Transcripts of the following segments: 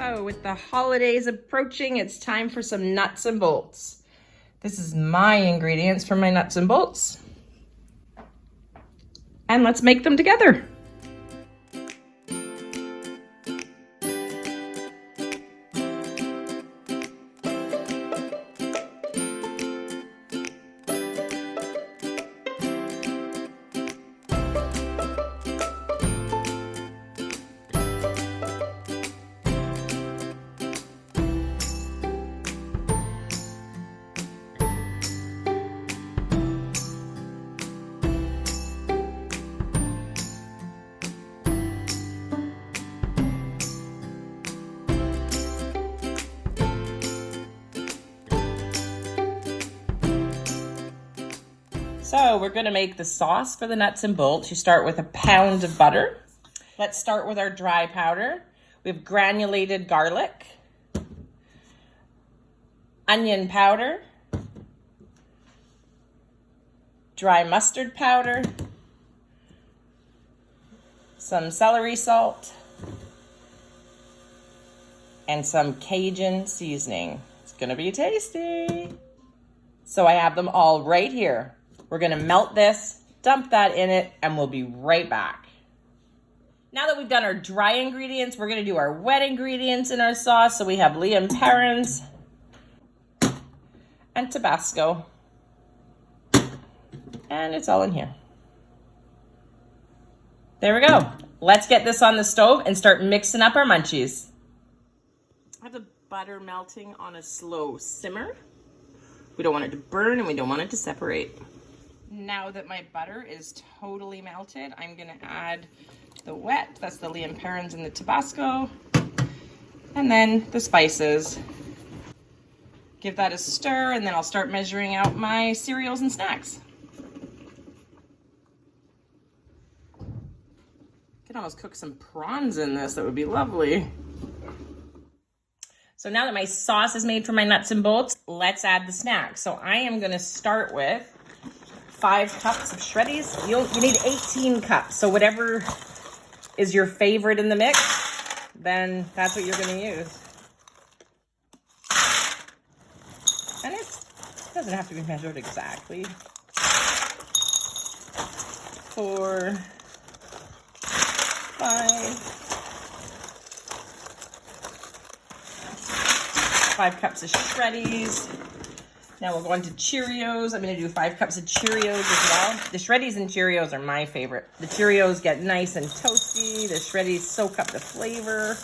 So with the holidays approaching, it's time for some nuts and bolts. This is my ingredients for my nuts and bolts. And let's make them together. So we're gonna make the sauce for the nuts and bolts. You start with a pound of butter. Let's start with our dry powder. We have granulated garlic, onion powder, dry mustard powder, some celery salt, and some Cajun seasoning. It's gonna be tasty. So I have them all right here. We're gonna melt this, dump that in it, and we'll be right back. Now that we've done our dry ingredients, we're gonna do our wet ingredients in our sauce. So we have Lea & Perrins and Tabasco. And it's all in here. There we go. Let's get this on the stove and start mixing up our munchies. I have the butter melting on a slow simmer. We don't want it to burn and we don't want it to separate. Now that my butter is totally melted, I'm gonna add the wet, that's the Lea & Perrins and the Tabasco, and then the spices. Give that a stir, and then I'll start measuring out my cereals and snacks. Could almost cook some prawns in this, that would be lovely. So now that my sauce is made for my nuts and bolts, let's add the snacks. So I am gonna start with 5 cups of shreddies. You need 18 cups. So whatever is your favorite in the mix, then that's what you're gonna use. And it doesn't have to be measured exactly. 4, 5 cups of shreddies. Now we'll go into Cheerios. I'm gonna do 5 cups of Cheerios as well. The shreddies and Cheerios are my favorite. The Cheerios get nice and toasty. The shreddies soak up the flavor.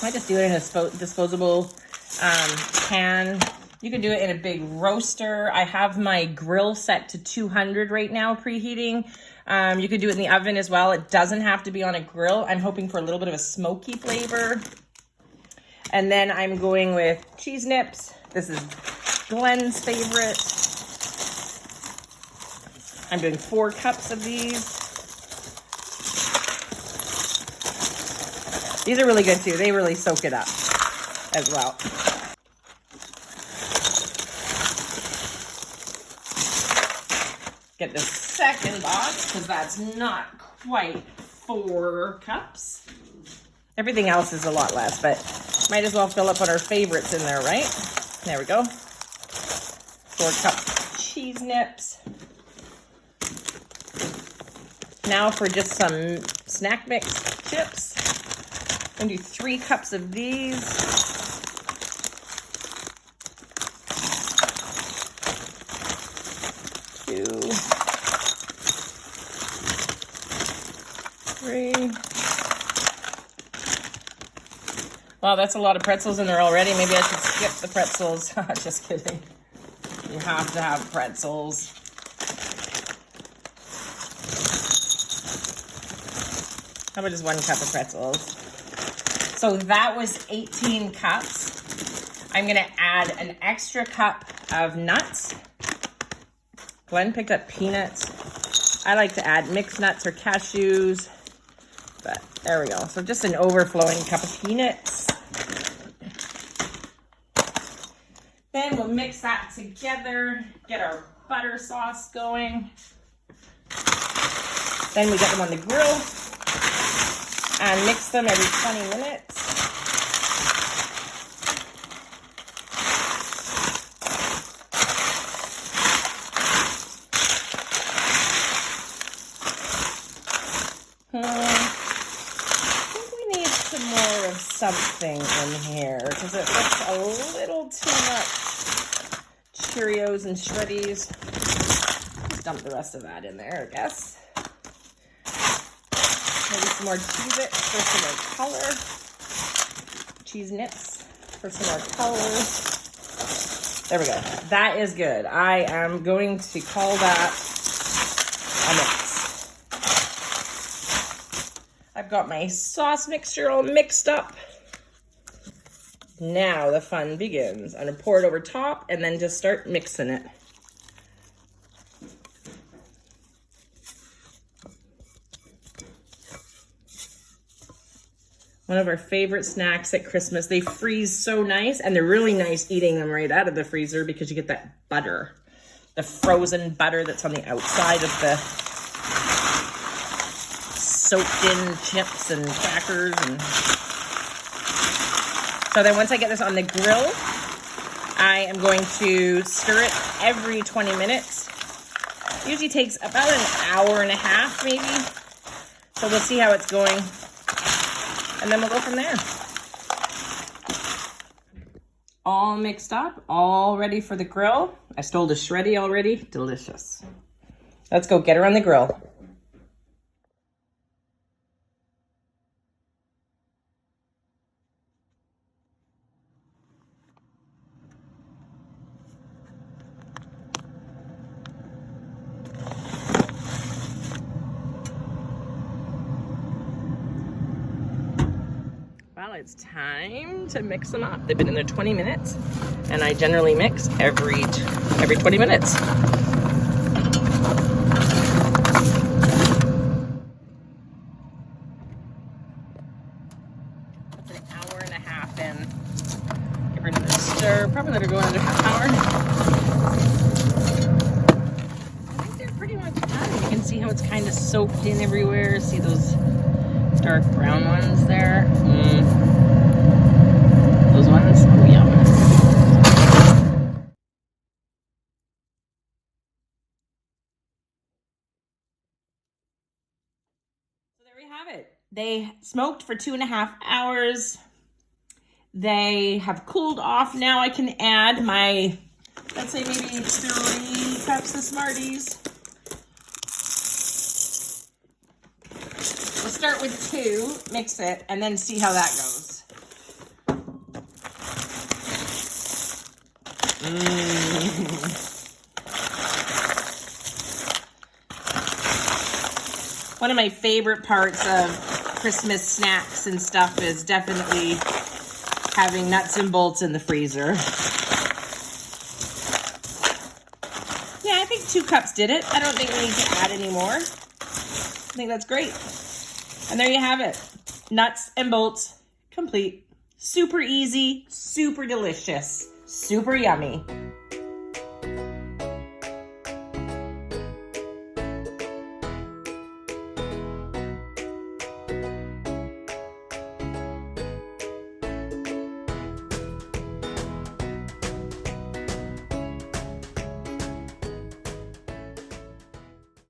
I just do it in a disposable pan. You can do it in a big roaster. I have my grill set to 200 right now, preheating. You could do it in the oven as well. It doesn't have to be on a grill. I'm hoping for a little bit of a smoky flavor. And then I'm going with cheese nips. This is Glenn's favorite. I'm doing 4 cups of these. These are really good too. They really soak it up as well. Get the second box, because that's not quite 4 cups. Everything else is a lot less, but might as well fill up what our favorites in there, right? There we go. 4 cups cheese nips. Now for just some snack mix chips. I'm gonna do 3 cups of these. 2, 3. Wow, that's a lot of pretzels in there already. Maybe I should skip the pretzels. Just kidding. You have to have pretzels. How about just 1 cup of pretzels? So that was 18 cups. I'm gonna add an extra cup of nuts. Glenn picked up peanuts. I like to add mixed nuts or cashews, but there we go. So just an overflowing cup of peanuts. Then we'll mix that together, get our butter sauce going. Then we get them on the grill and mix them every 20 minutes. I think we need some more of something in here because it looks a little too much Cheerios and Shreddies. Just dump the rest of that in there, I guess. Maybe some more Cheez-Its for some more color. Cheese Nits for some more color. There we go. That is good. I am going to call that a mix. I've got my sauce mixture all mixed up. Now the fun begins. I'm gonna pour it over top and then just start mixing it. One of our favorite snacks at Christmas. They freeze so nice, and they're really nice eating them right out of the freezer because you get that butter, the frozen butter that's on the outside of the soaked in chips and crackers. And so then once I get this on the grill, I am going to stir it every 20 minutes. It usually takes about an hour and a half maybe. So we'll see how it's going. And then we'll go from there. All mixed up, all ready for the grill. I stole the Shreddy already. Delicious. Let's go get her on the grill. Well, it's time to mix them up. They've been in there 20 minutes, and I generally mix every 20 minutes. That's an hour and a half in. Give her another stir. Probably let her go another half hour. I think they're pretty much done. You can see how it's kind of soaked in everywhere. See those dark brown ones there? Those ones? Oh, yum. So there we have it. They smoked for 2.5 hours. They have cooled off. Now I can add my, let's say maybe 3 cups of Smarties. We'll start with 2, mix it, and then see how that goes. One of my favorite parts of Christmas snacks and stuff is definitely having nuts and bolts in the freezer. Yeah, I think 2 cups did it. I don't think we need to add any more. I think that's great. And there you have it. Nuts and bolts, complete. Super easy, super delicious, super yummy.